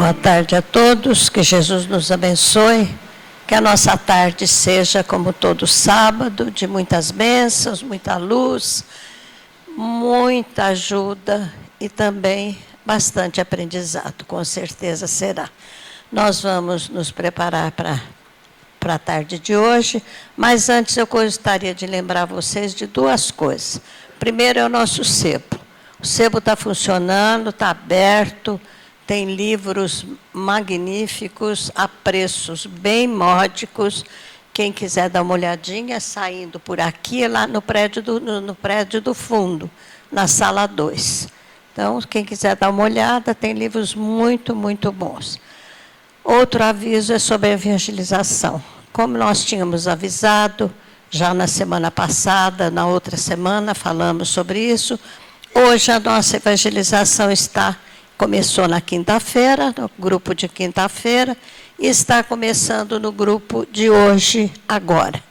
Boa tarde a todos, que Jesus nos abençoe, que a nossa tarde seja como todo sábado, de muitas bênçãos, muita luz, muita ajuda e também bastante aprendizado, com certeza será. Nós vamos nos preparar para a tarde de hoje, mas antes eu gostaria de lembrar vocês de duas coisas. Primeiro é o nosso sebo. O sebo está funcionando, está aberto, tem livros magníficos, a preços bem módicos. Quem quiser dar uma olhadinha, saindo por aqui, lá no prédio do fundo, na sala 2. Então, quem quiser dar uma olhada, tem livros muito, muito bons. Outro aviso é sobre a evangelização. Como nós tínhamos avisado, já na semana passada, na outra semana, falamos sobre isso. Hoje a nossa evangelização começou na quinta-feira, no grupo de quinta-feira, e está começando no grupo de hoje, agora.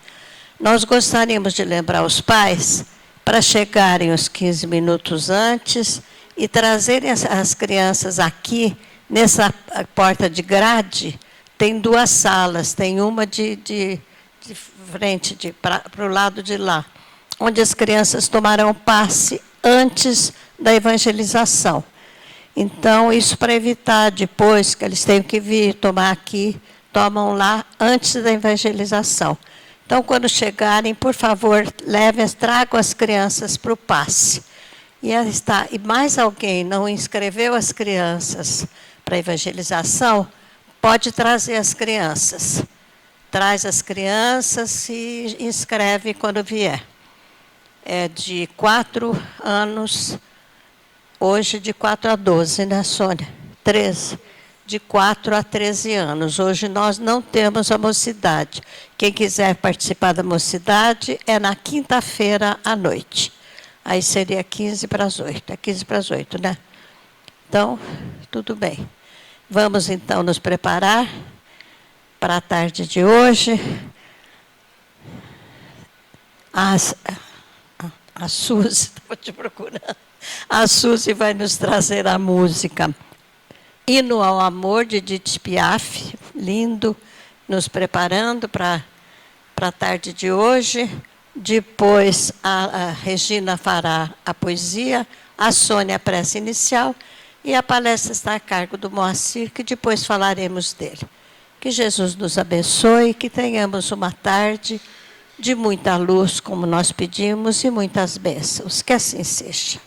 Nós gostaríamos de lembrar os pais para chegarem uns 15 minutos antes e trazerem as crianças aqui, nessa porta de grade. Tem duas salas, tem uma de frente para o lado de lá, onde as crianças tomarão passe antes da evangelização. Então, isso para evitar depois que eles tenham que vir tomar aqui, tomam lá antes da evangelização. Então, quando chegarem, por favor, tragam as crianças para o passe. E mais alguém não inscreveu as crianças para a evangelização, pode trazer as crianças. Traz as crianças e inscreve quando vier. É de 4 anos, hoje de 4 a 12, né, Sônia? 13. De 4 a 13 anos. Hoje nós não temos a mocidade. Quem quiser participar da mocidade é na quinta-feira à noite. Aí seria 15 para as 8. É 15 para as 8, né? Então, tudo bem. Vamos, então, nos preparar para a tarde de hoje. A Suzy, estou te procurando. A Suzy vai nos trazer a música Hino ao Amor, de Edith Piaf, lindo, nos preparando para a tarde de hoje. Depois a Regina fará a poesia, a Sônia a prece inicial, e a palestra está a cargo do Moacir, que depois falaremos dele. Que Jesus nos abençoe, que tenhamos uma tarde de muita luz, como nós pedimos, e muitas bênçãos. Que assim seja.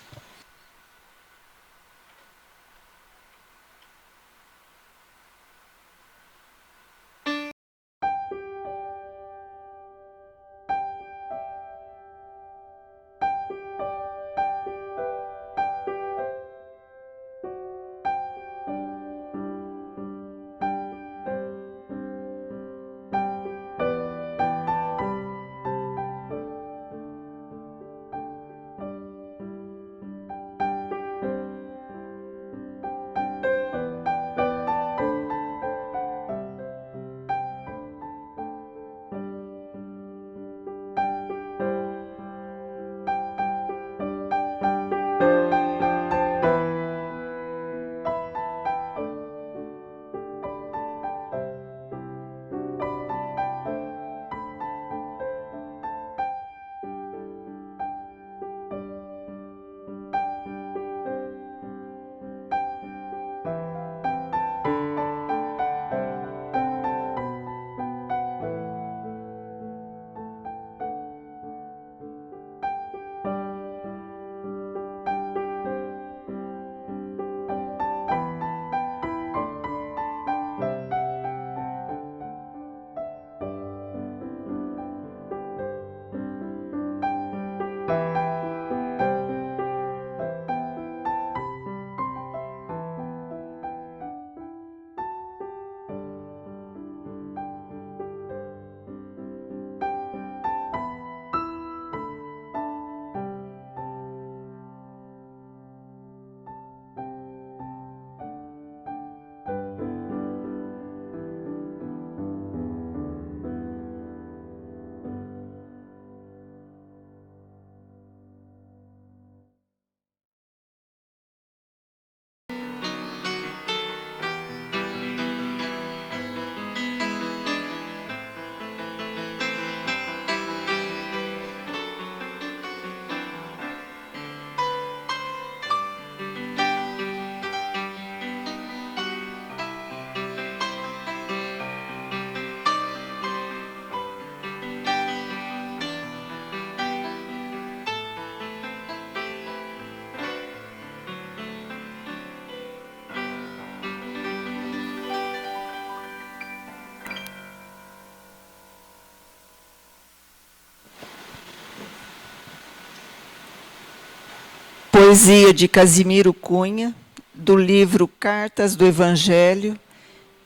Poesia de Casimiro Cunha, do livro Cartas do Evangelho,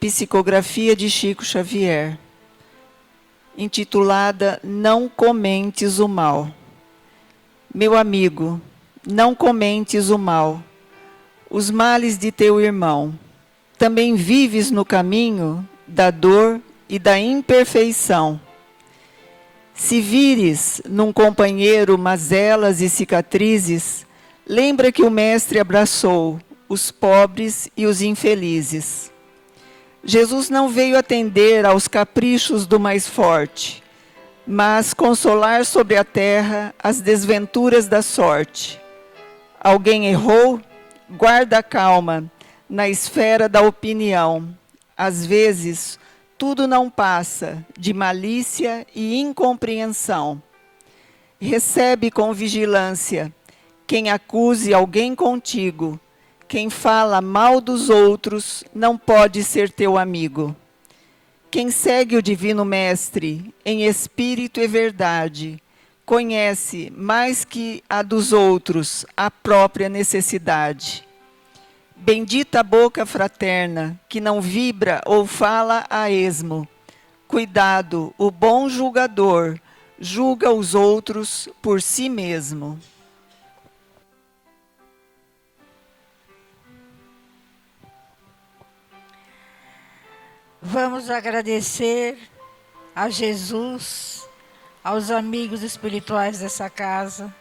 psicografia de Chico Xavier, intitulada Não Comentes o Mal. Meu amigo, não comentes o mal, os males de teu irmão. Também vives no caminho da dor e da imperfeição. Se vires num companheiro mazelas e cicatrizes, lembra que o Mestre abraçou os pobres e os infelizes. Jesus não veio atender aos caprichos do mais forte, mas consolar sobre a terra as desventuras da sorte. Alguém errou? Guarda a calma na esfera da opinião. Às vezes, tudo não passa de malícia e incompreensão. Recebe com vigilância quem acuse alguém contigo. Quem fala mal dos outros não pode ser teu amigo. Quem segue o Divino Mestre em espírito e verdade, conhece mais que a dos outros a própria necessidade. Bendita a boca fraterna, que não vibra ou fala a esmo. Cuidado, o bom julgador julga os outros por si mesmo. Vamos agradecer a Jesus, aos amigos espirituais dessa casa,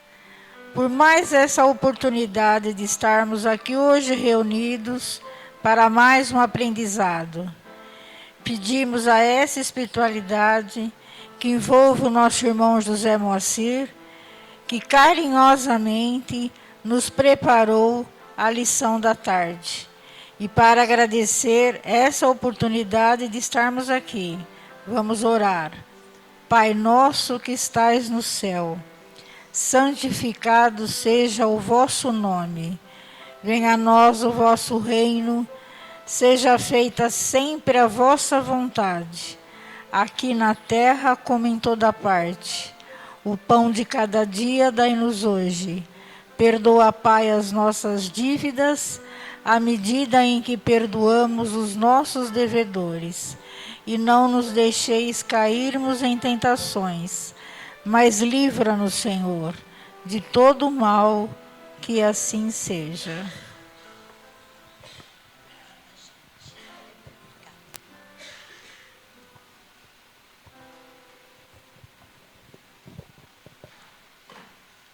por mais essa oportunidade de estarmos aqui hoje reunidos para mais um aprendizado. Pedimos a essa espiritualidade que envolva o nosso irmão José Moacir, que carinhosamente nos preparou a lição da tarde. E para agradecer essa oportunidade de estarmos aqui, vamos orar. Pai nosso que estais no céu, santificado seja o vosso nome. Venha a nós o vosso reino, seja feita sempre a vossa vontade, aqui na terra como em toda parte. O pão de cada dia dai-nos hoje. Perdoa, Pai, as nossas dívidas, à medida em que perdoamos os nossos devedores. E não nos deixeis cairmos em tentações, mas livra-nos, Senhor, de todo o mal, que assim seja.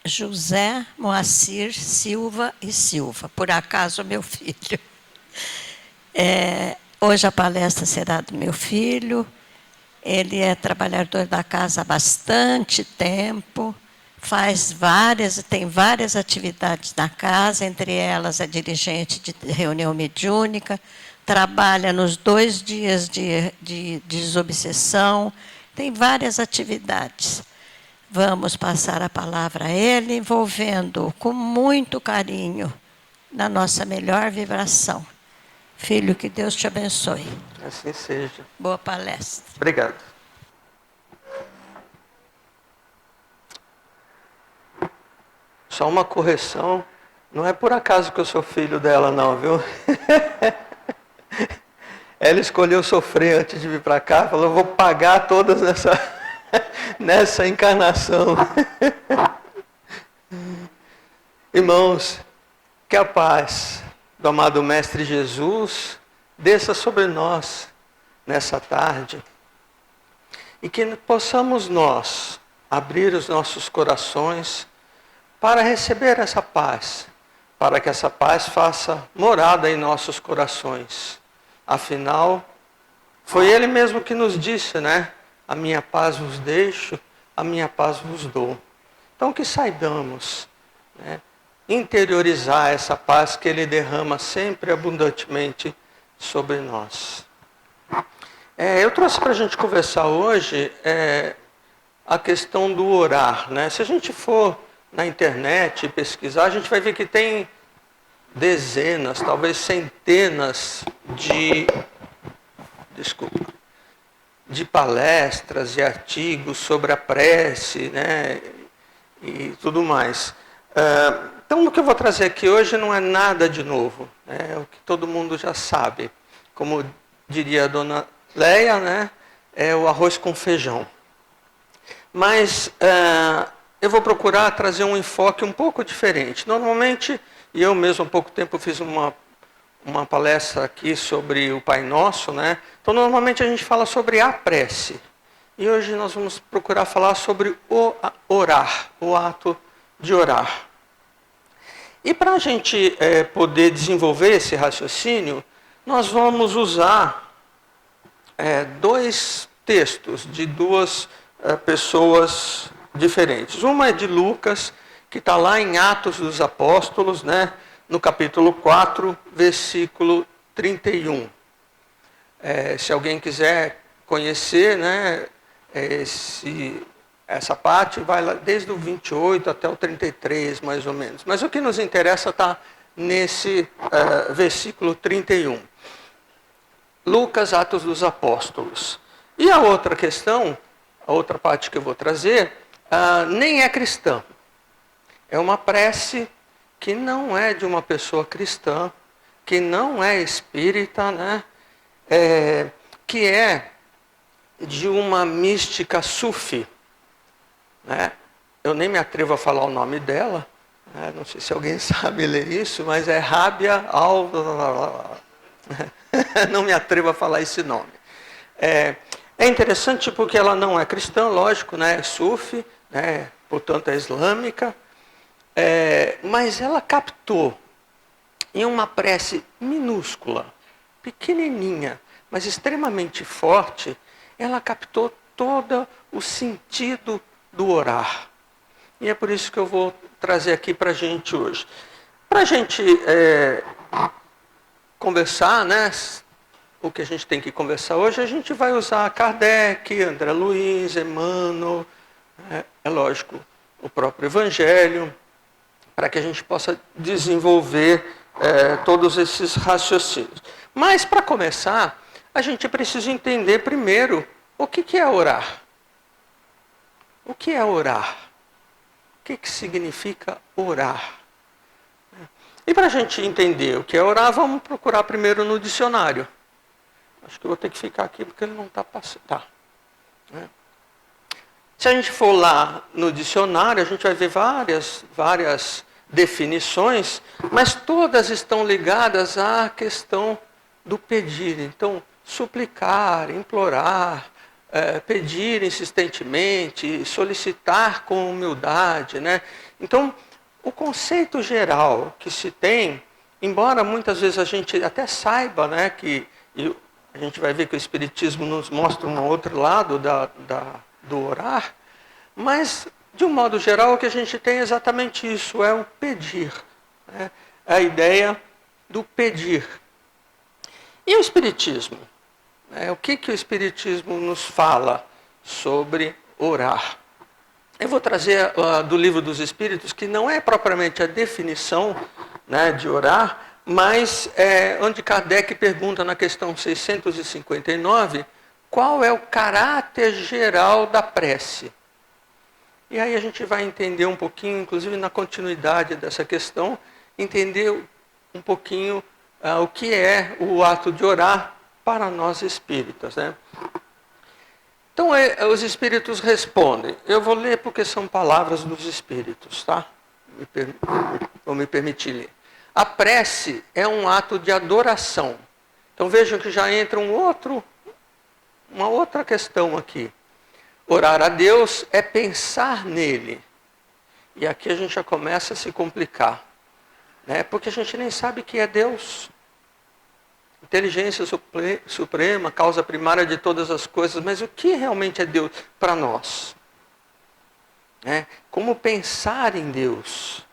José Moacir Silva e Silva, por acaso meu filho. Hoje a palestra será do meu filho. Ele é trabalhador da casa há bastante tempo, tem várias atividades na casa, entre elas é dirigente de reunião mediúnica, trabalha nos 2 dias de desobsessão, tem várias atividades. Vamos passar a palavra a ele, envolvendo-o com muito carinho na nossa melhor vibração. Filho, que Deus te abençoe. Assim seja. Boa palestra. Obrigado. Só uma correção. Não é por acaso que eu sou filho dela, não, viu? Ela escolheu sofrer antes de vir para cá. Falou, eu vou pagar todas nessa encarnação. Irmãos, que a paz do amado Mestre Jesus desça sobre nós nessa tarde e que possamos nós abrir os nossos corações para receber essa paz, para que essa paz faça morada em nossos corações. Afinal, foi Ele mesmo que nos disse, né? A minha paz vos deixo, a minha paz vos dou. Então que saibamos, né, interiorizar essa paz que Ele derrama sempre abundantemente sobre nós. Eu trouxe para a gente conversar hoje a questão do orar, né? Se a gente for na internet e pesquisar, a gente vai ver que tem dezenas, talvez centenas de palestras e artigos sobre a prece, né, e tudo mais. Então, o que eu vou trazer aqui hoje não é nada de novo, é o que todo mundo já sabe. Como diria a dona Leia, né? É o arroz com feijão. Mas eu vou procurar trazer um enfoque um pouco diferente. Normalmente, e eu mesmo há pouco tempo fiz uma palestra aqui sobre o Pai Nosso, né? Então, normalmente a gente fala sobre a prece. E hoje nós vamos procurar falar sobre o orar, o ato de orar. E para a gente poder desenvolver esse raciocínio, nós vamos usar dois textos de duas pessoas diferentes. Uma é de Lucas, que está lá em Atos dos Apóstolos, né, no capítulo 4, versículo 31. Se alguém quiser conhecer, né, essa parte vai lá desde o 28 até o 33, mais ou menos. Mas o que nos interessa está nesse versículo 31. Lucas, Atos dos Apóstolos. E a outra questão, a outra parte que eu vou trazer, nem é cristã. É uma prece que não é de uma pessoa cristã, que não é espírita, né? Que é de uma mística sufi. Né? Eu nem me atrevo a falar o nome dela, né? Não sei se alguém sabe ler isso, mas é Rábia al... Não me atrevo a falar esse nome. É interessante porque ela não é cristã, lógico, né? É sufi, né? Portanto é islâmica, mas ela captou em uma prece minúscula, pequenininha, mas extremamente forte, ela captou todo o sentido do orar. E é por isso que eu vou trazer aqui para a gente hoje. Para a gente conversar, né? O que a gente tem que conversar hoje, a gente vai usar Kardec, André Luiz, Emmanuel, é lógico, o próprio Evangelho, para que a gente possa desenvolver todos esses raciocínios. Mas, para começar, a gente precisa entender primeiro o que é orar. O que é orar? O que significa orar? E para a gente entender o que é orar, vamos procurar primeiro no dicionário. Acho que eu vou ter que ficar aqui porque ele não está passando. Tá. Se a gente for lá no dicionário, a gente vai ver várias definições, mas todas estão ligadas à questão do pedir. Então, suplicar, implorar, pedir insistentemente, solicitar com humildade, né? Então, o conceito geral que se tem, embora muitas vezes a gente até saiba, né, que a gente vai ver que o Espiritismo nos mostra um outro lado do orar, mas, de um modo geral, o que a gente tem é exatamente isso, é o pedir. Né? É a ideia do pedir. E o Espiritismo? O que o Espiritismo nos fala sobre orar? Eu vou trazer do Livro dos Espíritos, que não é propriamente a definição, né, de orar, mas onde Kardec pergunta na questão 659, qual é o caráter geral da prece? E aí a gente vai entender um pouquinho, inclusive na continuidade dessa questão, entender um pouquinho o que é o ato de orar para nós espíritas, né? Então, os espíritos respondem. Eu vou ler porque são palavras dos espíritos, tá? Vou me permitir ler. A prece é um ato de adoração. Então, vejam que já entra uma outra questão aqui. Orar a Deus é pensar nele. E aqui a gente já começa a se complicar, né? Porque a gente nem sabe que é Deus. Inteligência suprema, causa primária de todas as coisas, mas o que realmente é Deus para nós? Como pensar em Deus?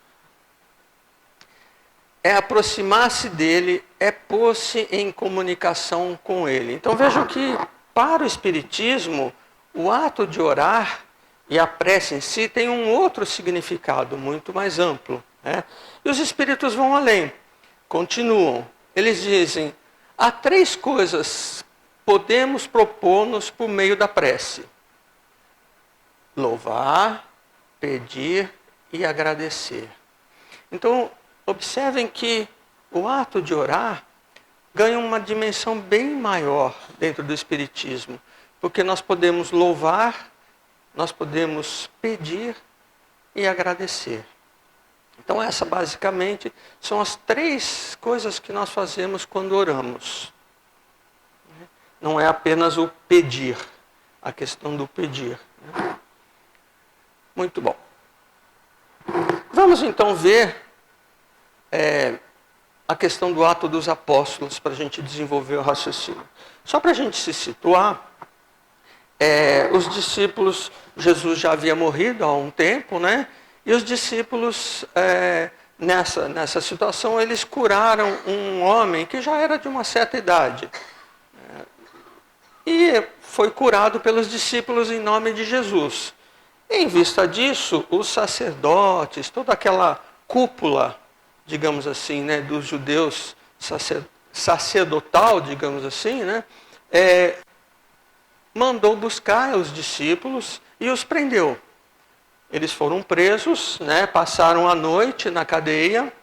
É aproximar-se dele, é pôr-se em comunicação com ele. Então vejam que, para o Espiritismo, o ato de orar e a prece em si tem um outro significado muito mais amplo, né? E os Espíritos vão além, continuam. Eles dizem, há 3 coisas podemos propor-nos por meio da prece: louvar, pedir e agradecer. Então, observem que o ato de orar ganha uma dimensão bem maior dentro do Espiritismo, porque nós podemos louvar, nós podemos pedir e agradecer. Então, essa basicamente são as 3 coisas que nós fazemos quando oramos. Não é apenas o pedir, a questão do pedir. Muito bom. Vamos então ver a questão do ato dos apóstolos, para a gente desenvolver o raciocínio. Só para a gente se situar, os discípulos, Jesus já havia morrido há um tempo, né? E os discípulos, nessa situação, eles curaram um homem que já era de uma certa idade. E foi curado pelos discípulos em nome de Jesus. Em vista disso, os sacerdotes, toda aquela cúpula, digamos assim, né, dos judeus sacerdotal, digamos assim, né, mandou buscar os discípulos e os prendeu. Eles foram presos, né, passaram a noite na cadeia,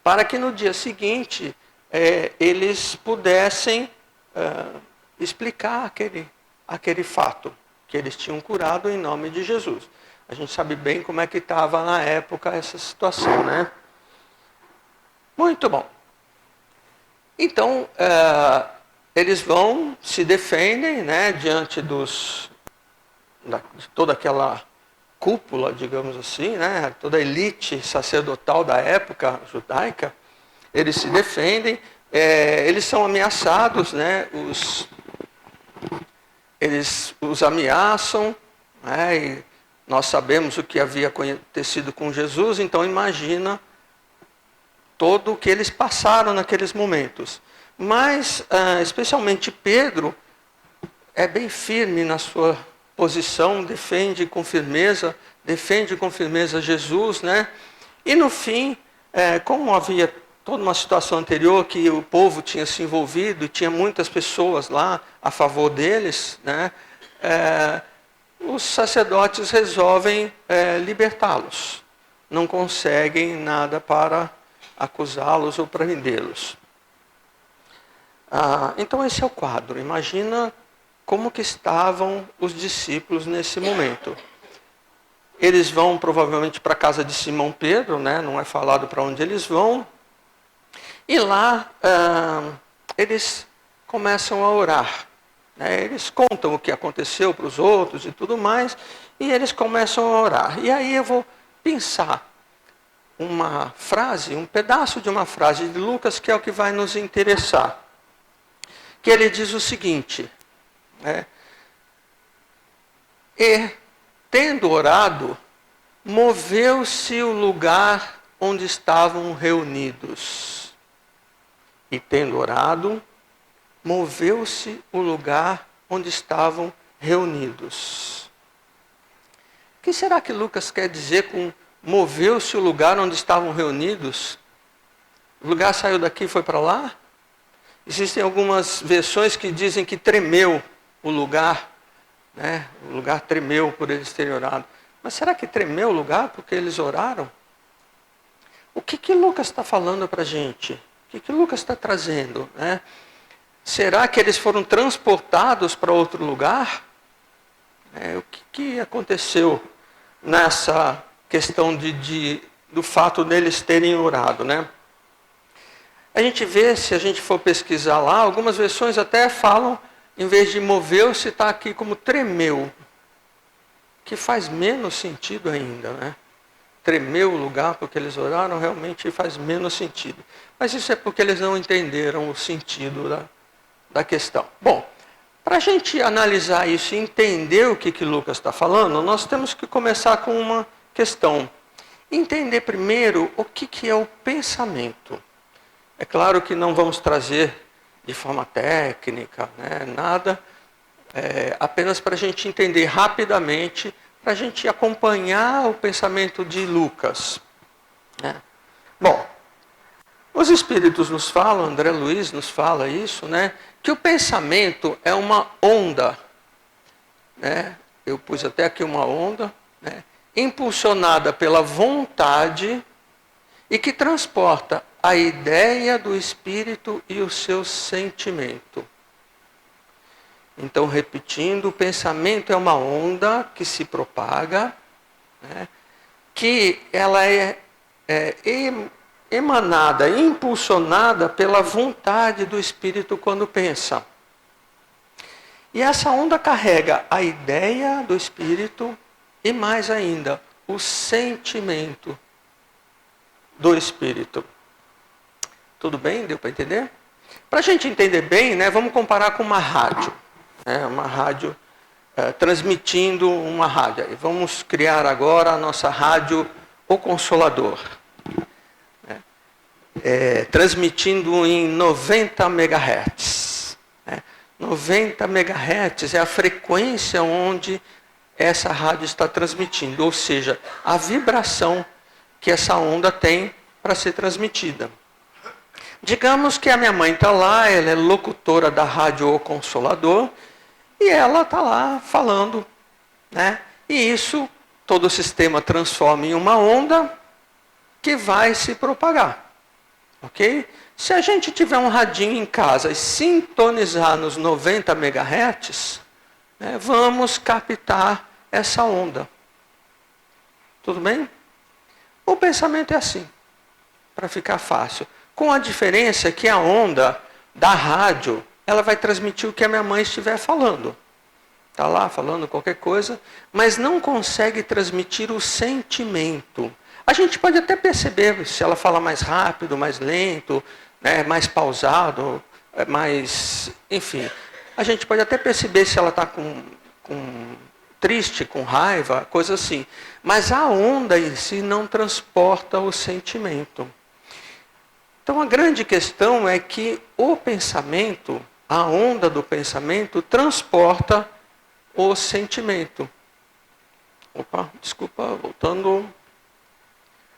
para que no dia seguinte eles pudessem explicar aquele fato, que eles tinham curado em nome de Jesus. A gente sabe bem como é que estava na época essa situação, né? Muito bom. Então, eles vão, se defendem, né, diante de toda aquela cúpula, digamos assim, né, toda a elite sacerdotal da época judaica. Eles se defendem, eles são ameaçados, né, eles os ameaçam, né, e nós sabemos o que havia acontecido com Jesus, então imagina todo o que eles passaram naqueles momentos. Mas, especialmente Pedro, é bem firme na sua posição, defende com firmeza Jesus, né? E no fim, como havia toda uma situação anterior que o povo tinha se envolvido e tinha muitas pessoas lá a favor deles, né? Os sacerdotes resolvem libertá-los. Não conseguem nada para acusá-los ou prendê-los. Então esse é o quadro. Imagina como que estavam os discípulos nesse momento. Eles vão provavelmente para a casa de Simão Pedro, né? Não é falado para onde eles vão. E lá eles começam a orar. Né? Eles contam o que aconteceu para os outros e tudo mais, e eles começam a orar. E aí eu vou pensar uma frase, um pedaço de uma frase de Lucas, que é o que vai nos interessar. Que ele diz o seguinte, e, tendo orado, moveu-se o lugar onde estavam reunidos. E tendo orado, moveu-se o lugar onde estavam reunidos. O que será que Lucas quer dizer com moveu-se o lugar onde estavam reunidos? O lugar saiu daqui e foi para lá? Existem algumas versões que dizem que tremeu o lugar, né? O lugar tremeu por eles terem orado. Mas será que tremeu o lugar porque eles oraram? O que Lucas está falando para a gente? O que Lucas está trazendo? Né? Será que eles foram transportados para outro lugar? O que aconteceu nessa questão do fato deles terem orado, né? A gente vê, se a gente for pesquisar lá, algumas versões até falam, em vez de moveu-se, está aqui como tremeu. Que faz menos sentido ainda, né? Tremeu o lugar porque eles oraram, realmente faz menos sentido. Mas isso é porque eles não entenderam o sentido da questão. Bom, para a gente analisar isso e entender o que Lucas está falando, nós temos que começar com uma questão. Entender primeiro o que é o pensamento. É claro que não vamos trazer de forma técnica, né, nada, apenas para a gente entender rapidamente, para a gente acompanhar o pensamento de Lucas. Né? Bom, os Espíritos nos falam, André Luiz nos fala isso, né, que o pensamento é uma onda. Né? Eu pus até aqui uma onda, né, impulsionada pela vontade e que transporta a ideia do espírito e o seu sentimento. Então, repetindo, o pensamento é uma onda que se propaga, né, que ela é emanada, impulsionada pela vontade do espírito quando pensa. E essa onda carrega a ideia do espírito e, mais ainda, o sentimento do espírito. Tudo bem? Deu para entender? Para a gente entender bem, né, vamos comparar com uma rádio. Uma rádio transmitindo uma rádio. E vamos criar agora a nossa rádio O Consolador. Transmitindo em 90 MHz. 90 MHz é a frequência onde essa rádio está transmitindo, ou seja, a vibração que essa onda tem para ser transmitida. Digamos que a minha mãe está lá, ela é locutora da rádio O Consolador, e ela está lá falando, né? E isso, todo o sistema transforma em uma onda que vai se propagar. Ok? Se a gente tiver um radinho em casa e sintonizar nos 90 MHz, né, vamos captar essa onda. Tudo bem? O pensamento é assim, para ficar fácil. Com a diferença que a onda da rádio, ela vai transmitir o que a minha mãe estiver falando. Está lá falando qualquer coisa, mas não consegue transmitir o sentimento. A gente pode até perceber se ela fala mais rápido, mais lento, né, mais pausado, mais... Enfim, a gente pode até perceber se ela está com triste, com raiva, coisa assim. Mas a onda em si não transporta o sentimento. Então a grande questão é que o pensamento, a onda do pensamento, transporta o sentimento. Opa, desculpa, voltando...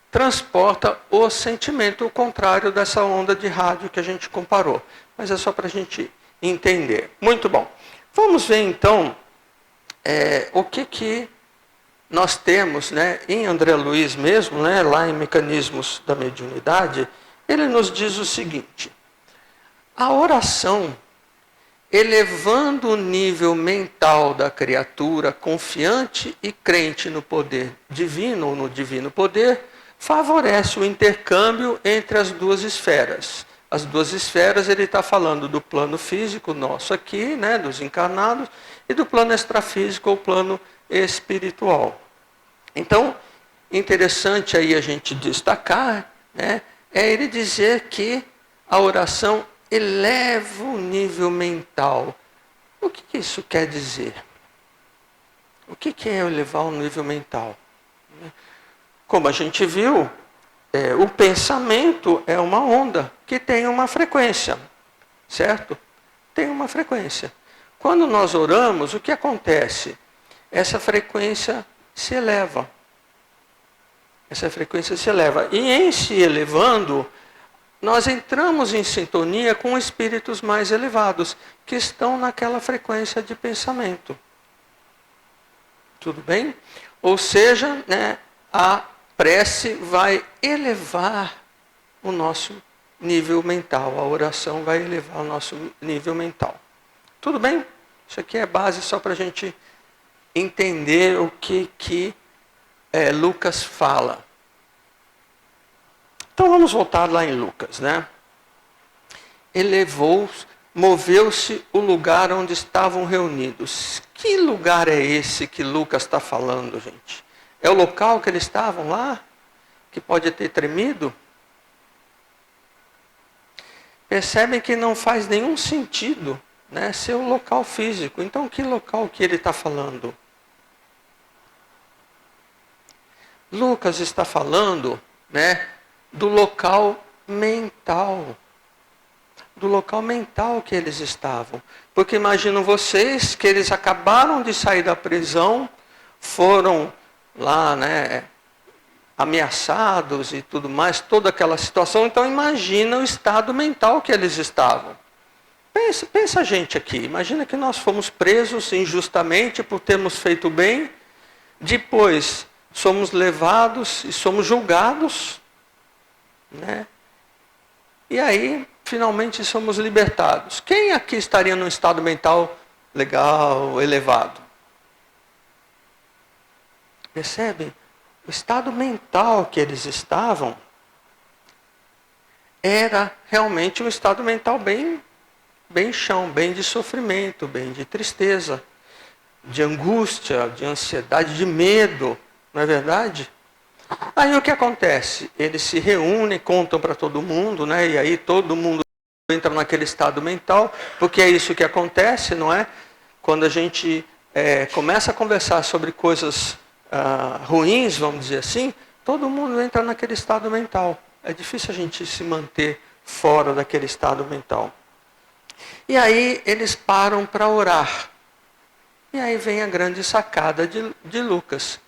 Transporta o sentimento, o contrário dessa onda de rádio que a gente comparou. Mas é só para a gente entender. Muito bom. Vamos ver então o que nós temos, né, em André Luiz mesmo, né, lá em Mecanismos da Mediunidade, ele nos diz o seguinte: a oração, elevando o nível mental da criatura, confiante e crente no poder divino ou no divino poder, favorece o intercâmbio entre as duas esferas. As duas esferas, ele está falando do plano físico nosso aqui, né, dos encarnados, e do plano extrafísico ou plano espiritual. Então, interessante aí a gente destacar, né, é ele dizer que a oração eleva o nível mental. O que isso quer dizer? O que é elevar o nível mental? Como a gente viu, o pensamento é uma onda que tem uma frequência, certo? Tem uma frequência. Quando nós oramos, o que acontece? Essa frequência se eleva. Essa frequência se eleva. E em se elevando, nós entramos em sintonia com espíritos mais elevados, que estão naquela frequência de pensamento. Tudo bem? Ou seja, né, a prece vai elevar o nosso nível mental. A oração vai elevar o nosso nível mental. Tudo bem? Isso aqui é base só para a gente entender o que Lucas fala. Então vamos voltar lá em Lucas, né? Moveu-se o lugar onde estavam reunidos. Que lugar é esse que Lucas está falando, gente? É o local que eles estavam lá? Que pode ter tremido? Percebem que não faz nenhum sentido, né, ser um local físico. Então, que local que ele está falando? Lucas está falando, né, do local mental. Do local mental que eles estavam. Porque imaginam vocês que eles acabaram de sair da prisão, foram lá, né, ameaçados e tudo mais, toda aquela situação. Então imagina o estado mental que eles estavam. Pensa a gente aqui, imagina que nós fomos presos injustamente por termos feito bem, depois somos levados e somos julgados, né? E aí, finalmente, somos libertados. Quem aqui estaria num estado mental legal, elevado? Percebe? O estado mental que eles estavam era realmente um estado mental bem chão, bem de sofrimento, bem de tristeza, de angústia, de ansiedade, de medo, não é verdade? Aí o que acontece? Eles se reúnem, contam para todo mundo, né? E aí todo mundo entra naquele estado mental, porque é isso que acontece, não é? Quando a gente começa a conversar sobre coisas ruins, vamos dizer assim, todo mundo entra naquele estado mental. É difícil a gente se manter fora daquele estado mental. E aí eles param para orar. E aí vem a grande sacada de Lucas.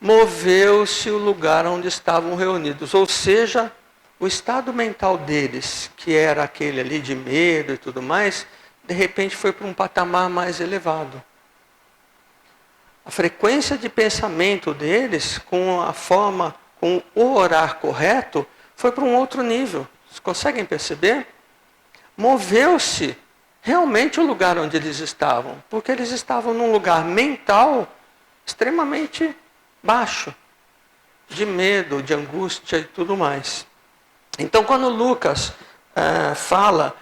Moveu-se o lugar onde estavam reunidos. Ou seja, o estado mental deles, que era aquele ali de medo e tudo mais, de repente foi para um patamar mais elevado. A frequência de pensamento deles, com o orar correto, foi para um outro nível. Vocês conseguem perceber? Moveu-se realmente o lugar onde eles estavam, porque eles estavam num lugar mental extremamente baixo, de medo, de angústia e tudo mais. Então, quando Lucas fala,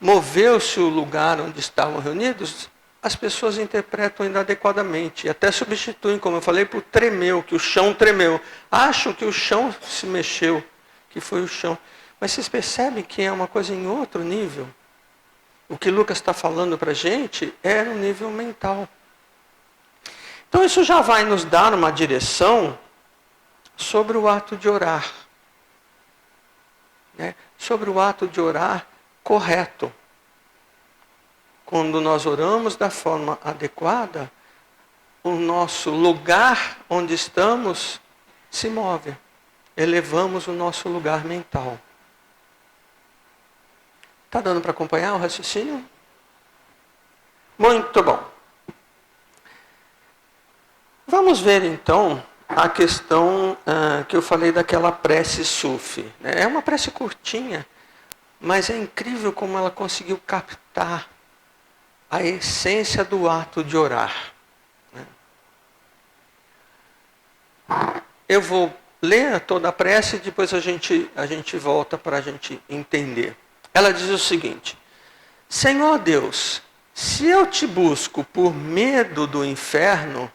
moveu-se o lugar onde estavam reunidos, as pessoas interpretam inadequadamente, e até substituem, como eu falei, por tremeu, que o chão tremeu. Acham que o chão se mexeu, que foi o chão. Mas vocês percebem que é uma coisa em outro nível? O que Lucas está falando para a gente é no nível mental. Então isso já vai nos dar uma direção sobre o ato de orar. Né? Sobre o ato de orar correto. Quando nós oramos da forma adequada, o nosso lugar onde estamos se move. Elevamos o nosso lugar mental. Está dando para acompanhar o raciocínio? Muito bom. Vamos ver então a questão que eu falei daquela prece sufi. É uma prece curtinha, mas é incrível como ela conseguiu captar a essência do ato de orar. Eu vou ler toda a prece e depois a gente volta para a gente entender. Ela diz o seguinte: Senhor Deus, se eu te busco por medo do inferno,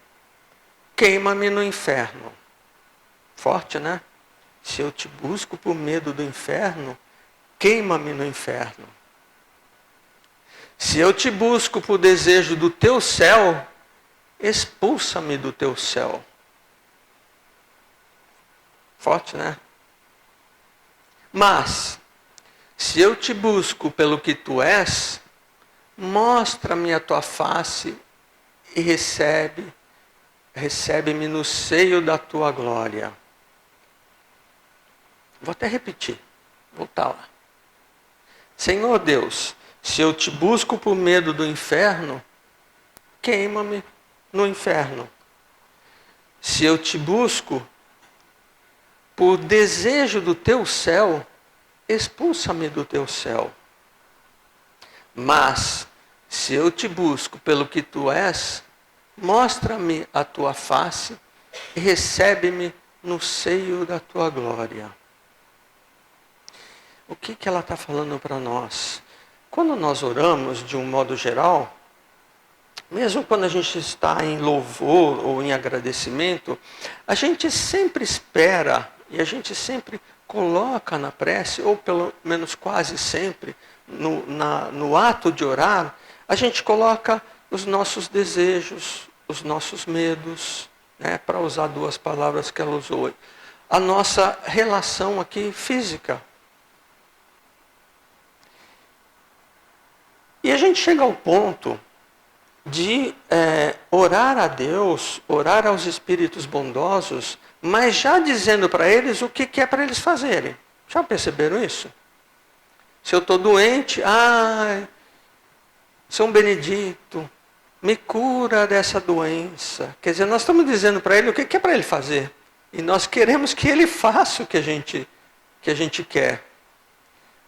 queima-me no inferno. Forte, né? Se eu te busco por medo do inferno, queima-me no inferno. Se eu te busco por desejo do teu céu, expulsa-me do teu céu. Forte, né? Mas, se eu te busco pelo que tu és, mostra-me a tua face e recebe-me no seio da tua glória. Vou até repetir, voltar lá. Senhor Deus, se eu te busco por medo do inferno, queima-me no inferno. Se eu te busco por desejo do teu céu, expulsa-me do teu céu. Mas, se eu te busco pelo que tu és, mostra-me a tua face e recebe-me no seio da tua glória. O que ela está falando para nós? Quando nós oramos de um modo geral, mesmo quando a gente está em louvor ou em agradecimento, a gente sempre espera e a gente sempre coloca na prece, ou pelo menos quase sempre, no ato de orar, a gente coloca os nossos desejos, os nossos medos, né, para usar duas palavras que ela usou. A nossa relação aqui física. E a gente chega ao ponto de orar a Deus, orar aos espíritos bondosos, mas já dizendo para eles o que é para eles fazerem. Já perceberam isso? Se eu estou doente, São Benedito, me cura dessa doença. Quer dizer, nós estamos dizendo para ele o que é para ele fazer. E nós queremos que ele faça o que a gente que a gente quer.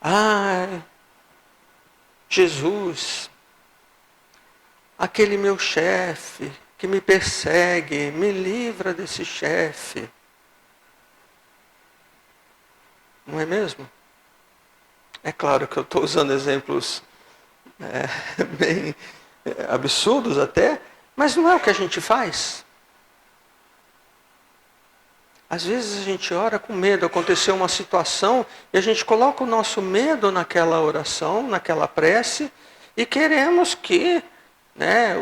Ai, Jesus, aquele meu chefe que me persegue, me livra desse chefe. Não é mesmo? É claro que eu estou usando exemplos bem absurdos até, mas não é o que a gente faz. Às vezes a gente ora com medo, aconteceu uma situação e a gente coloca o nosso medo naquela oração, naquela prece, e queremos que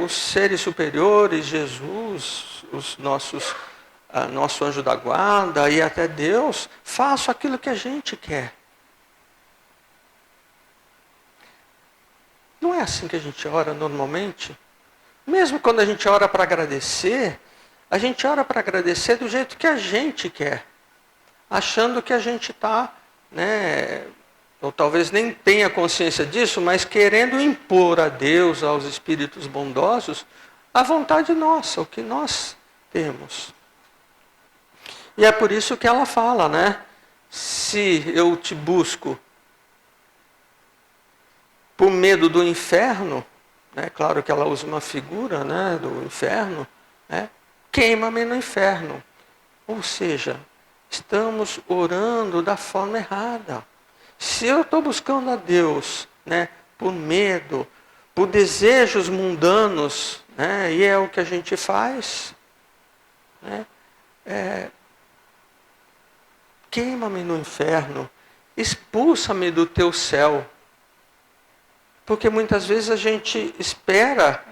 os seres superiores, Jesus, nosso anjo da guarda e até Deus, façam aquilo que a gente quer. Não é assim que a gente ora normalmente? Mesmo quando a gente ora para agradecer, a gente ora para agradecer do jeito que a gente quer, achando que a gente está, ou talvez nem tenha consciência disso, mas querendo impor a Deus, aos espíritos bondosos, a vontade nossa, o que nós temos. E é por isso que ela fala, se eu te busco por medo do inferno, claro que ela usa uma figura do inferno, queima-me no inferno. Ou seja, estamos orando da forma errada. Se eu estou buscando a Deus por medo, por desejos mundanos, e é o que a gente faz, queima-me no inferno, expulsa-me do teu céu. Porque muitas vezes a gente espera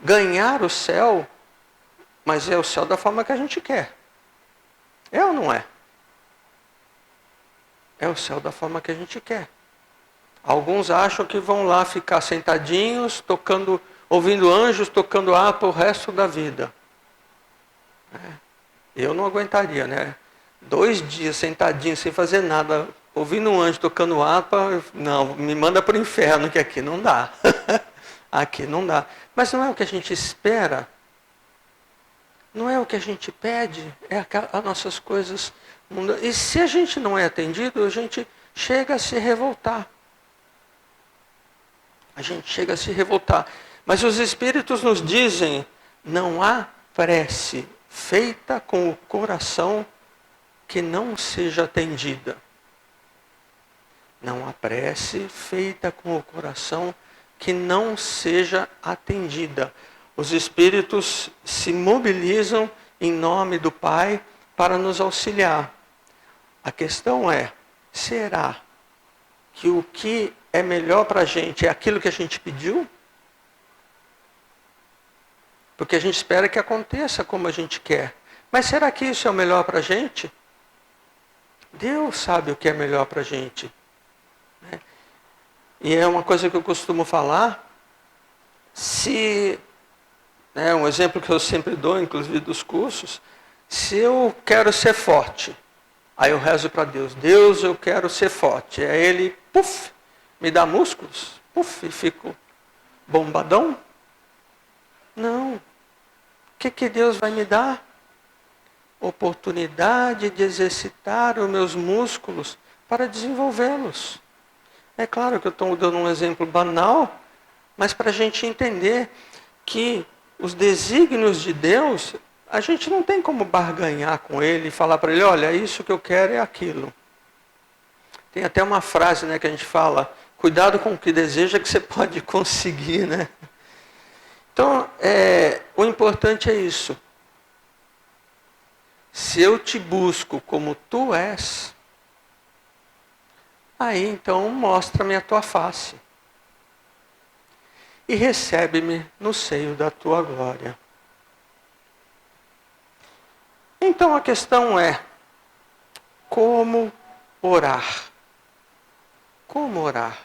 ganhar o céu, mas é o céu da forma que a gente quer. É ou não é? É o céu da forma que a gente quer. Alguns acham que vão lá ficar sentadinhos, ouvindo anjos, tocando harpa o resto da vida. Eu não aguentaria, 2 dias sentadinho, sem fazer nada, ouvindo um anjo tocando harpa, não, me manda para o inferno, que aqui não dá. Aqui não dá. Mas não é o que a gente espera. Não é o que a gente pede, é as nossas coisas mundanas. E se a gente não é atendido, a gente chega a se revoltar. A gente chega a se revoltar. Mas os Espíritos nos dizem, não há prece feita com o coração que não seja atendida. Não há prece feita com o coração que não seja atendida. Os Espíritos se mobilizam em nome do Pai para nos auxiliar. A questão é, será que o que é melhor para a gente é aquilo que a gente pediu? Porque a gente espera que aconteça como a gente quer. Mas será que isso é o melhor para a gente? Deus sabe o que é melhor para a gente. E é uma coisa que eu costumo falar. Um exemplo que eu sempre dou, inclusive dos cursos. Se eu quero ser forte, aí eu rezo para Deus. Deus, eu quero ser forte. Aí Ele, me dá músculos. E fico bombadão. Não. O que Deus vai me dar? Oportunidade de exercitar os meus músculos para desenvolvê-los. É claro que eu estou dando um exemplo banal, mas para a gente entender que os desígnios de Deus, a gente não tem como barganhar com Ele e falar para Ele, olha, isso que eu quero é aquilo. Tem até uma frase que a gente fala, cuidado com o que deseja que você pode conseguir, Então, o importante é isso. Se eu te busco como tu és, aí então mostra-me a tua face. E recebe-me no seio da tua glória. Então a questão é, como orar? Como orar?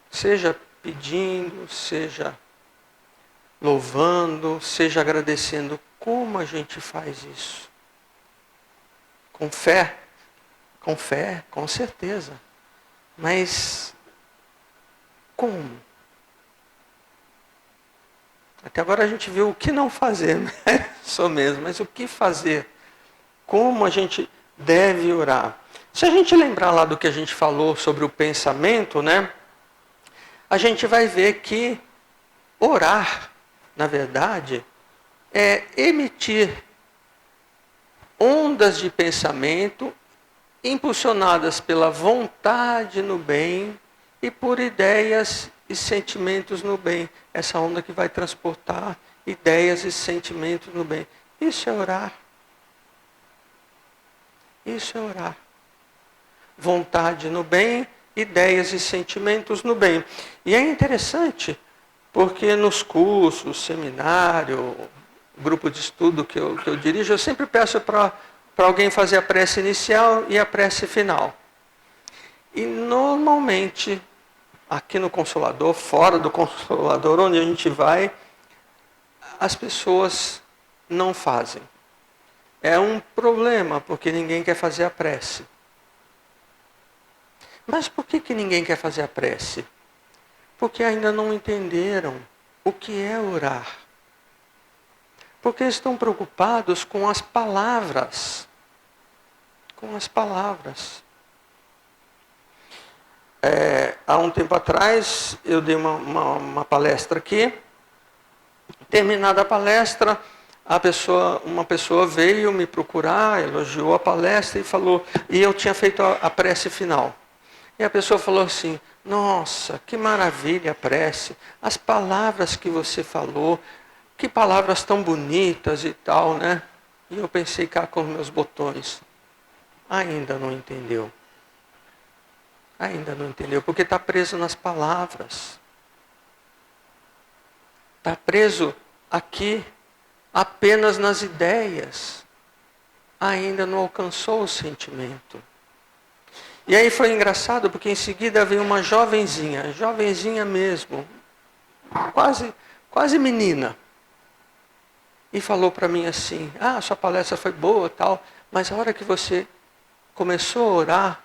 Seja pedindo, seja louvando, seja agradecendo. Como a gente faz isso? Com fé? Com fé, com certeza. Mas como? Até agora a gente viu o que não fazer, né? Isso mesmo, mas o que fazer? Como a gente deve orar? Se a gente lembrar lá do que a gente falou sobre o pensamento, né? A gente vai ver que orar, na verdade, é emitir ondas de pensamento impulsionadas pela vontade no bem e por ideias e sentimentos no bem. Essa onda que vai transportar ideias e sentimentos no bem. Isso é orar. Isso é orar. Vontade no bem, ideias e sentimentos no bem. E é interessante, porque nos cursos, seminário, grupo de estudo que eu dirijo, eu sempre peço para alguém fazer a prece inicial e a prece final. E normalmente, aqui no Consolador, fora do Consolador, onde a gente vai, as pessoas não fazem. É um problema, porque ninguém quer fazer a prece. Mas por que ninguém quer fazer a prece? Porque ainda não entenderam o que é orar. Porque estão preocupados com as palavras. Com as palavras. Há um tempo atrás, eu dei uma palestra aqui. Terminada a palestra, uma pessoa veio me procurar, elogiou a palestra e falou, e eu tinha feito a prece final. E a pessoa falou assim, nossa, que maravilha a prece, as palavras que você falou, que palavras tão bonitas e tal, né? E eu pensei cá com os meus botões, ainda não entendeu. Ainda não entendeu, porque está preso nas palavras. Está preso aqui apenas nas ideias. Ainda não alcançou o sentimento. E aí foi engraçado, porque em seguida veio uma jovenzinha mesmo, quase menina. E falou para mim assim, sua palestra foi boa tal, mas a hora que você começou a orar,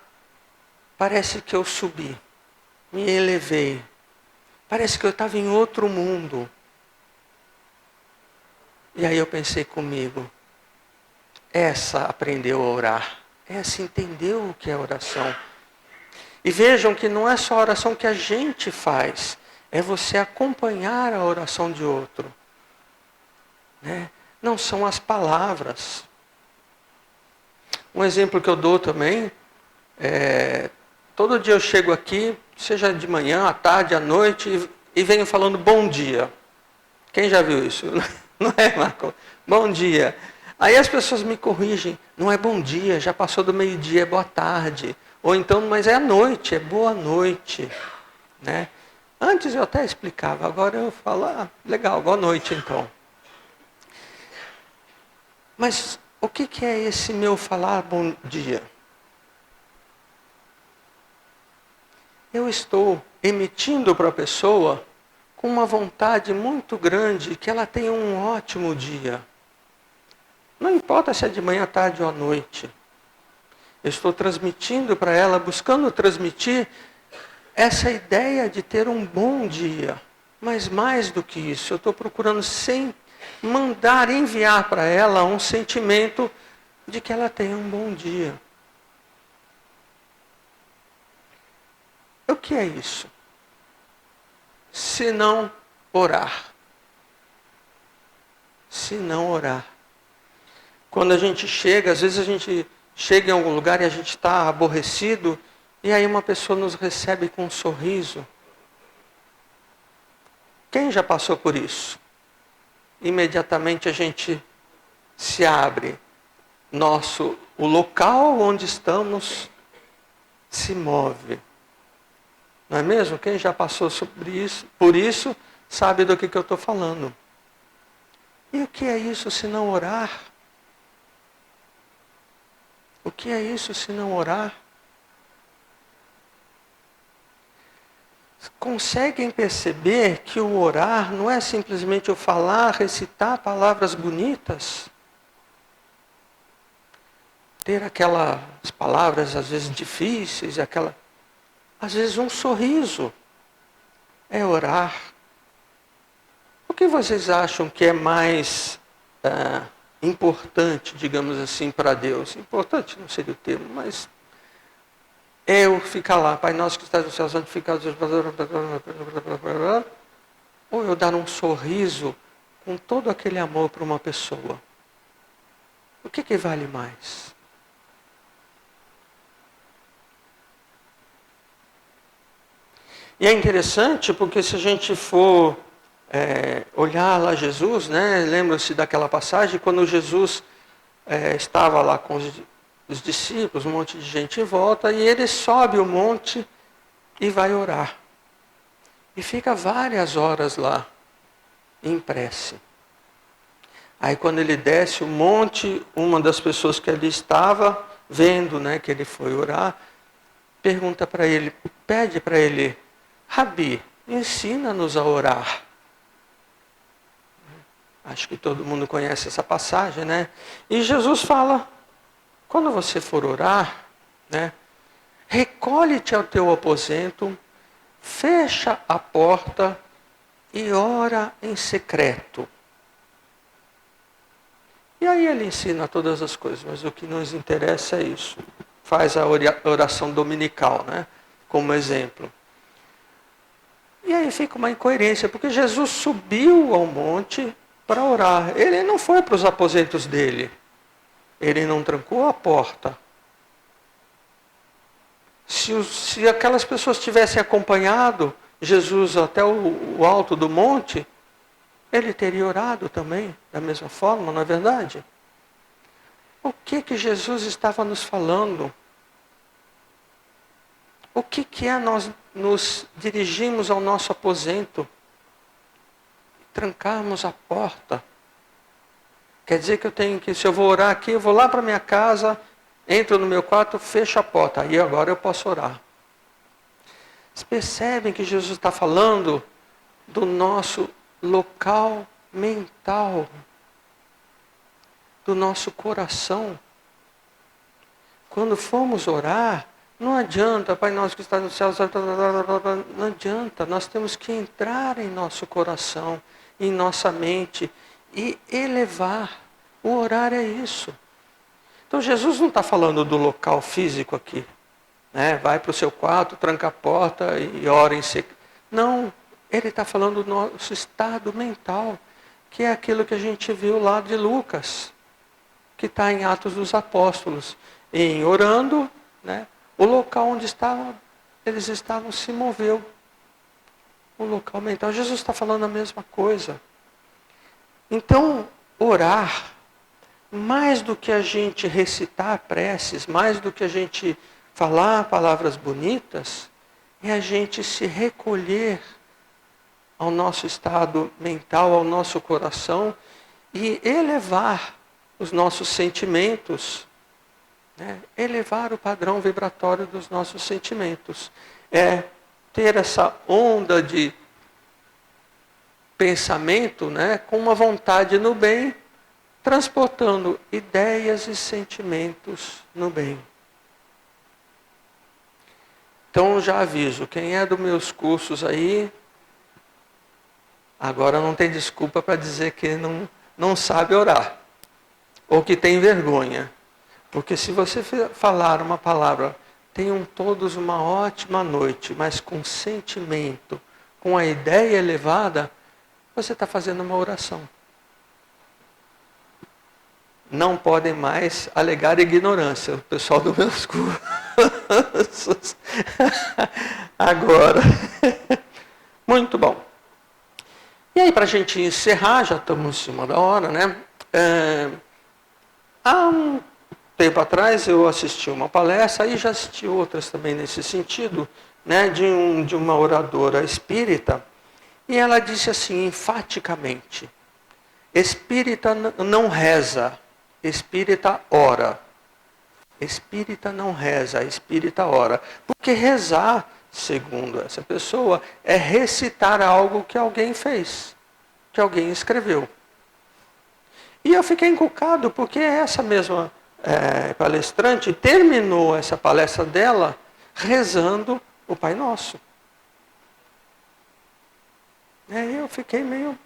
parece que eu subi, me elevei. Parece que eu estava em outro mundo. E aí eu pensei comigo, essa aprendeu a orar. Essa entendeu o que é oração. E vejam que não é só a oração que a gente faz, é você acompanhar a oração de outro. Né? Não são as palavras. Um exemplo que eu dou também, todo dia eu chego aqui, seja de manhã, à tarde, à noite, e venho falando bom dia. Quem já viu isso? Não é, Marco? Bom dia. Aí as pessoas me corrigem, não é bom dia, já passou do meio-dia, é boa tarde. Ou então, mas é à noite, é boa noite. Né? Antes eu até explicava, agora eu falo, legal, boa noite então. Mas o que é esse meu falar bom dia? Eu estou emitindo para a pessoa com uma vontade muito grande que ela tenha um ótimo dia. Não importa se é de manhã, tarde ou à noite. Eu estou transmitindo para ela, buscando transmitir essa ideia de ter um bom dia. Mas mais do que isso, eu estou procurando enviar para ela um sentimento de que ela tenha um bom dia. O que é isso? Se não orar. Se não orar. Quando a gente chega, às vezes a gente chega em algum lugar e a gente está aborrecido, e aí uma pessoa nos recebe com um sorriso. Quem já passou por isso? Imediatamente a gente se abre. O local onde estamos se move. Não é mesmo? Quem já passou por isso, sabe do que eu estou falando. E o que é isso se não orar? O que é isso se não orar? Conseguem perceber que o orar não é simplesmente eu falar, recitar palavras bonitas? Ter aquelas palavras às vezes difíceis, às vezes um sorriso é orar. O que vocês acham que é mais importante, digamos assim, para Deus? Importante não seria o termo, mas eu ficar lá, Pai nosso que estás no céu, santificado seja, ou eu dar um sorriso com todo aquele amor para uma pessoa? O que vale mais? E é interessante porque se a gente for olhar lá Jesus, né, lembra-se daquela passagem, quando Jesus estava lá com os discípulos, um monte de gente em volta, e ele sobe o monte e vai orar. E fica várias horas lá, em prece. Aí quando ele desce o monte, uma das pessoas que ali estava, vendo, né, que ele foi orar, pergunta para ele, pede para ele, Rabi, ensina-nos a orar. Acho que todo mundo conhece essa passagem, né? E Jesus fala, quando você for orar, né, recolhe-te ao teu aposento, fecha a porta e ora em secreto. E aí ele ensina todas as coisas, mas o que nos interessa é isso. Faz a oração dominical, né, como exemplo. E aí fica uma incoerência, porque Jesus subiu ao monte para orar. Ele não foi para os aposentos dele. Ele não trancou a porta. Se aquelas pessoas tivessem acompanhado Jesus até o alto do monte, ele teria orado também, da mesma forma, não é verdade? O que Jesus estava nos falando? O que é nós nos dirigimos ao nosso aposento, trancarmos a porta? Quer dizer que se eu vou orar aqui, eu vou lá para minha casa, entro no meu quarto, fecho a porta, aí agora eu posso orar. Vocês percebem que Jesus está falando do nosso local mental, do nosso coração. Quando formos orar, não adianta, Pai nosso que está no céu, não adianta, nós temos que entrar em nosso coração, em nossa mente e elevar. O orar é isso. Então Jesus não está falando do local físico aqui, né? Vai para o seu quarto, tranca a porta e ora em secreto. Não, ele está falando do nosso estado mental, que é aquilo que a gente viu lá de Lucas, que está em Atos dos Apóstolos, em orando, né? O local onde eles estavam se moveu. O local mental. Jesus está falando a mesma coisa. Então, orar, mais do que a gente recitar preces, mais do que a gente falar palavras bonitas, é a gente se recolher ao nosso estado mental, ao nosso coração e elevar os nossos sentimentos, né? Elevar o padrão vibratório dos nossos sentimentos. É ter essa onda de pensamento, né, com uma vontade no bem, transportando ideias e sentimentos no bem. Então já aviso, quem é dos meus cursos aí, agora não tem desculpa para dizer que não sabe orar, ou que tem vergonha. Porque se você falar uma palavra, tenham todos uma ótima noite, mas com sentimento, com a ideia elevada, você está fazendo uma oração. Não podem mais alegar ignorância, o pessoal dos meus cursos. Agora, muito bom. E aí, para a gente encerrar, já estamos em cima da hora, né? Há um tempo atrás eu assisti uma palestra, e já assisti outras também nesse sentido, né, de uma oradora espírita, e ela disse assim, enfaticamente, espírita não reza, espírita ora. Espírita não reza, espírita ora. Porque rezar, segundo essa pessoa, é recitar algo que alguém fez, que alguém escreveu. E eu fiquei encucado, porque essa mesma palestrante terminou essa palestra dela rezando o Pai Nosso. E aí eu fiquei meio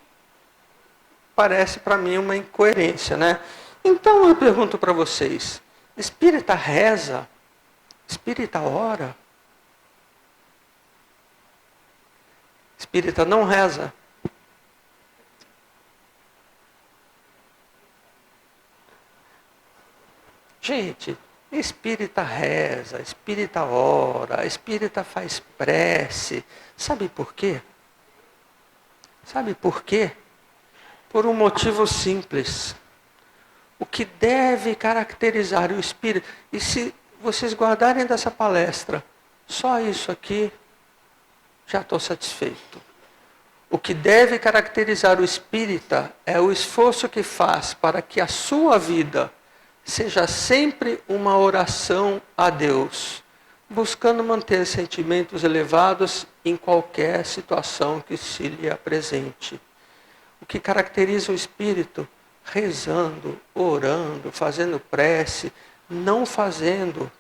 parece para mim uma incoerência, né? Então eu pergunto para vocês, espírita reza? Espírita ora? Espírita não reza? Gente, espírita reza, espírita ora, espírita faz prece. Sabe por quê? Sabe por quê? Por um motivo simples. O que deve caracterizar o espírito, e se vocês guardarem dessa palestra, só isso aqui, já estou satisfeito. O que deve caracterizar o espírita é o esforço que faz para que a sua vida seja sempre uma oração a Deus, buscando manter sentimentos elevados em qualquer situação que se lhe apresente. O que caracteriza o espírito? Rezando, orando, fazendo prece, não fazendo.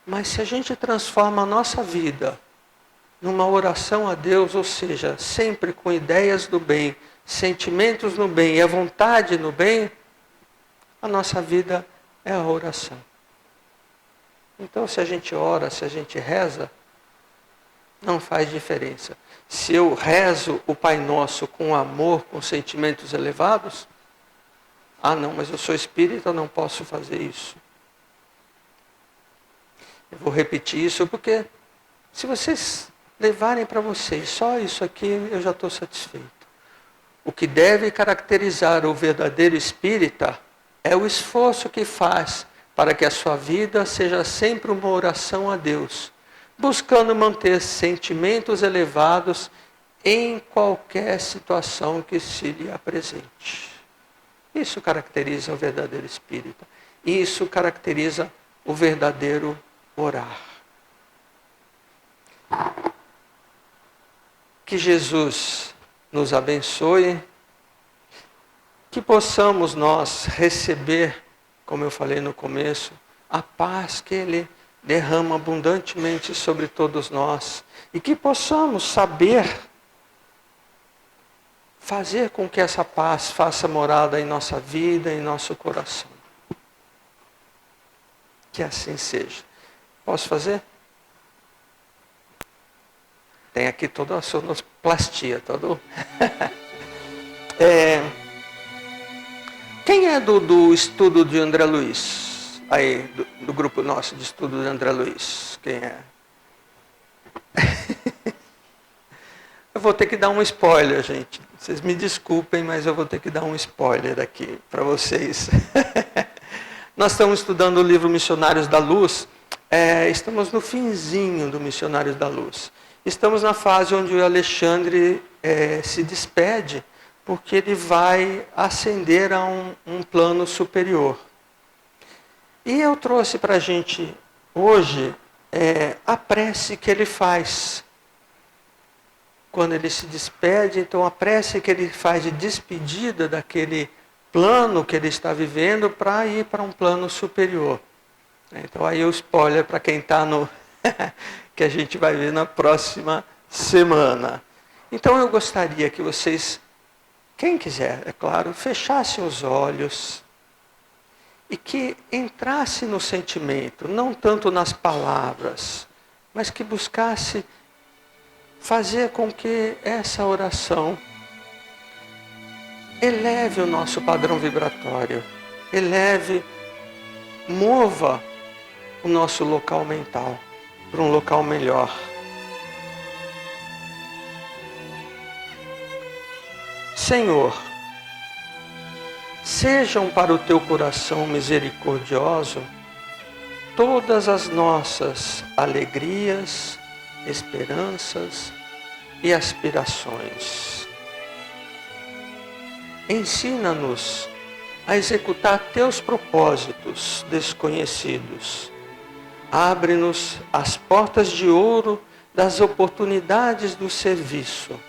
Mas se a gente transforma a nossa vida numa oração a Deus, ou seja, sempre com ideias do bem, sentimentos no bem e a vontade no bem, a nossa vida é a oração. Então, se a gente ora, se a gente reza, não faz diferença. Se eu rezo o Pai Nosso com amor, com sentimentos elevados, não, mas eu sou espírita, eu não posso fazer isso. Eu vou repetir isso porque se vocês levarem para vocês só isso aqui, eu já estou satisfeito. O que deve caracterizar o verdadeiro espírita é o esforço que faz para que a sua vida seja sempre uma oração a Deus, buscando manter sentimentos elevados em qualquer situação que se lhe apresente. Isso caracteriza o verdadeiro espírita. Isso caracteriza o verdadeiro orar. Que Jesus nos abençoe, que possamos nós receber, como eu falei no começo, a paz que Ele derrama abundantemente sobre todos nós, e que possamos saber fazer com que essa paz faça morada em nossa vida, em nosso coração. Que assim seja. Posso fazer? Tem aqui toda a sonoplastia, todo. Quem é do estudo de André Luiz? Aí, do grupo nosso de estudo de André Luiz. Quem é? Eu vou ter que dar um spoiler, gente. Vocês me desculpem, mas eu vou ter que dar um spoiler aqui para vocês. Nós estamos estudando o livro Missionários da Luz. Estamos no finzinho do Missionários da Luz. Estamos na fase onde o Alexandre se despede, porque ele vai ascender a um plano superior. E eu trouxe para a gente hoje a prece que ele faz quando ele se despede. Então, a prece que ele faz de despedida daquele plano que ele está vivendo para ir para um plano superior. Então, aí o spoiler para quem está no... que a gente vai ver na próxima semana. Então, eu gostaria que vocês, quem quiser, é claro, fechassem os olhos e que entrasse no sentimento, não tanto nas palavras, mas que buscasse fazer com que essa oração eleve o nosso padrão vibratório, mova o nosso local mental para um local melhor. Senhor, sejam para o teu coração misericordioso todas as nossas alegrias, esperanças e aspirações. Ensina-nos a executar teus propósitos desconhecidos. Abre-nos as portas de ouro das oportunidades do serviço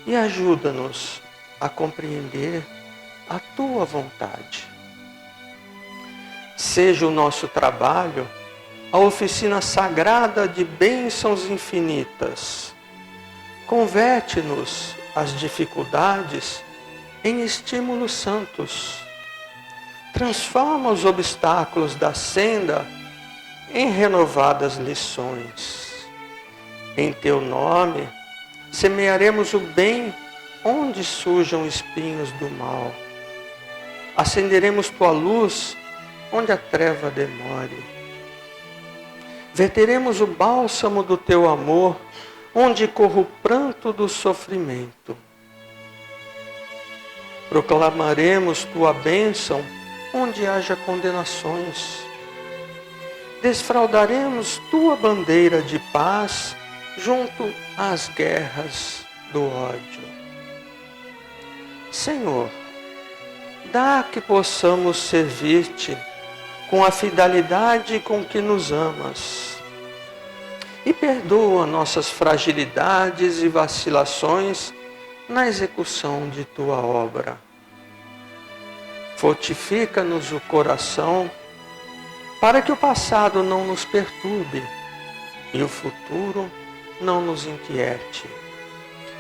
e ajuda-nos a compreender a tua vontade. Seja o nosso trabalho a oficina sagrada de bênçãos infinitas. Converte-nos as dificuldades em estímulos santos. Transforma os obstáculos da senda em renovadas lições. Em teu nome, semearemos o bem onde surjam espinhos do mal. Acenderemos tua luz onde a treva demore. Verteremos o bálsamo do teu amor onde corra o pranto do sofrimento. Proclamaremos tua bênção onde haja condenações. Desfraldaremos tua bandeira de paz junto às guerras do ódio. Senhor, dá que possamos servir-te com a fidelidade com que nos amas. E perdoa nossas fragilidades e vacilações na execução de tua obra. Fortifica-nos o coração para que o passado não nos perturbe e o futuro não nos inquiete,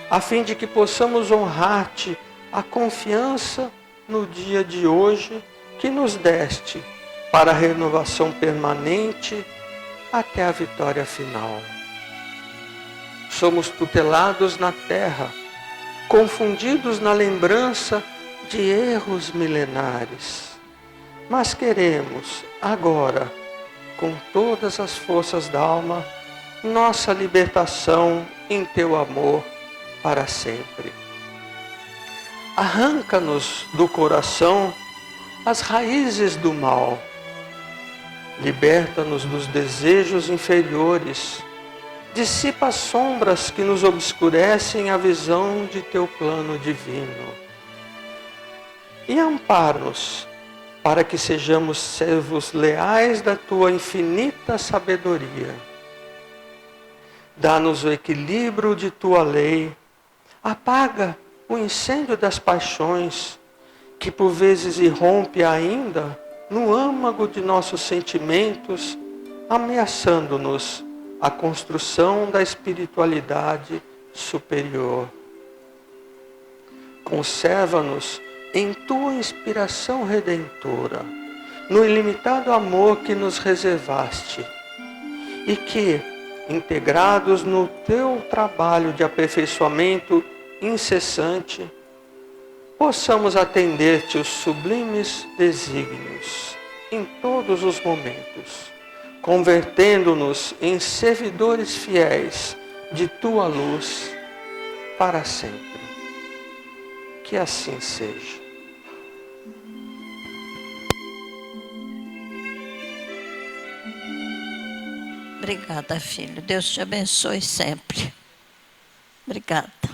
a fim de que possamos honrar-te a confiança no dia de hoje que nos deste para a renovação permanente até a vitória final. Somos tutelados na terra, confundidos na lembrança de erros milenares, mas queremos agora, com todas as forças da alma, nossa libertação em teu amor para sempre. Arranca-nos do coração as raízes do mal. Liberta-nos dos desejos inferiores. Dissipa as sombras que nos obscurecem a visão de teu plano divino. E ampara-nos para que sejamos servos leais da tua infinita sabedoria. Dá-nos o equilíbrio de tua lei. Apaga o incêndio das paixões, que por vezes irrompe ainda no âmago de nossos sentimentos, ameaçando-nos a construção da espiritualidade superior. Conserva-nos em tua inspiração redentora, no ilimitado amor que nos reservaste, e que, integrados no teu trabalho de aperfeiçoamento incessante, possamos atender-te os sublimes desígnios em todos os momentos, convertendo-nos em servidores fiéis de tua luz para sempre. Que assim seja. Obrigada, filho. Deus te abençoe sempre. Obrigada.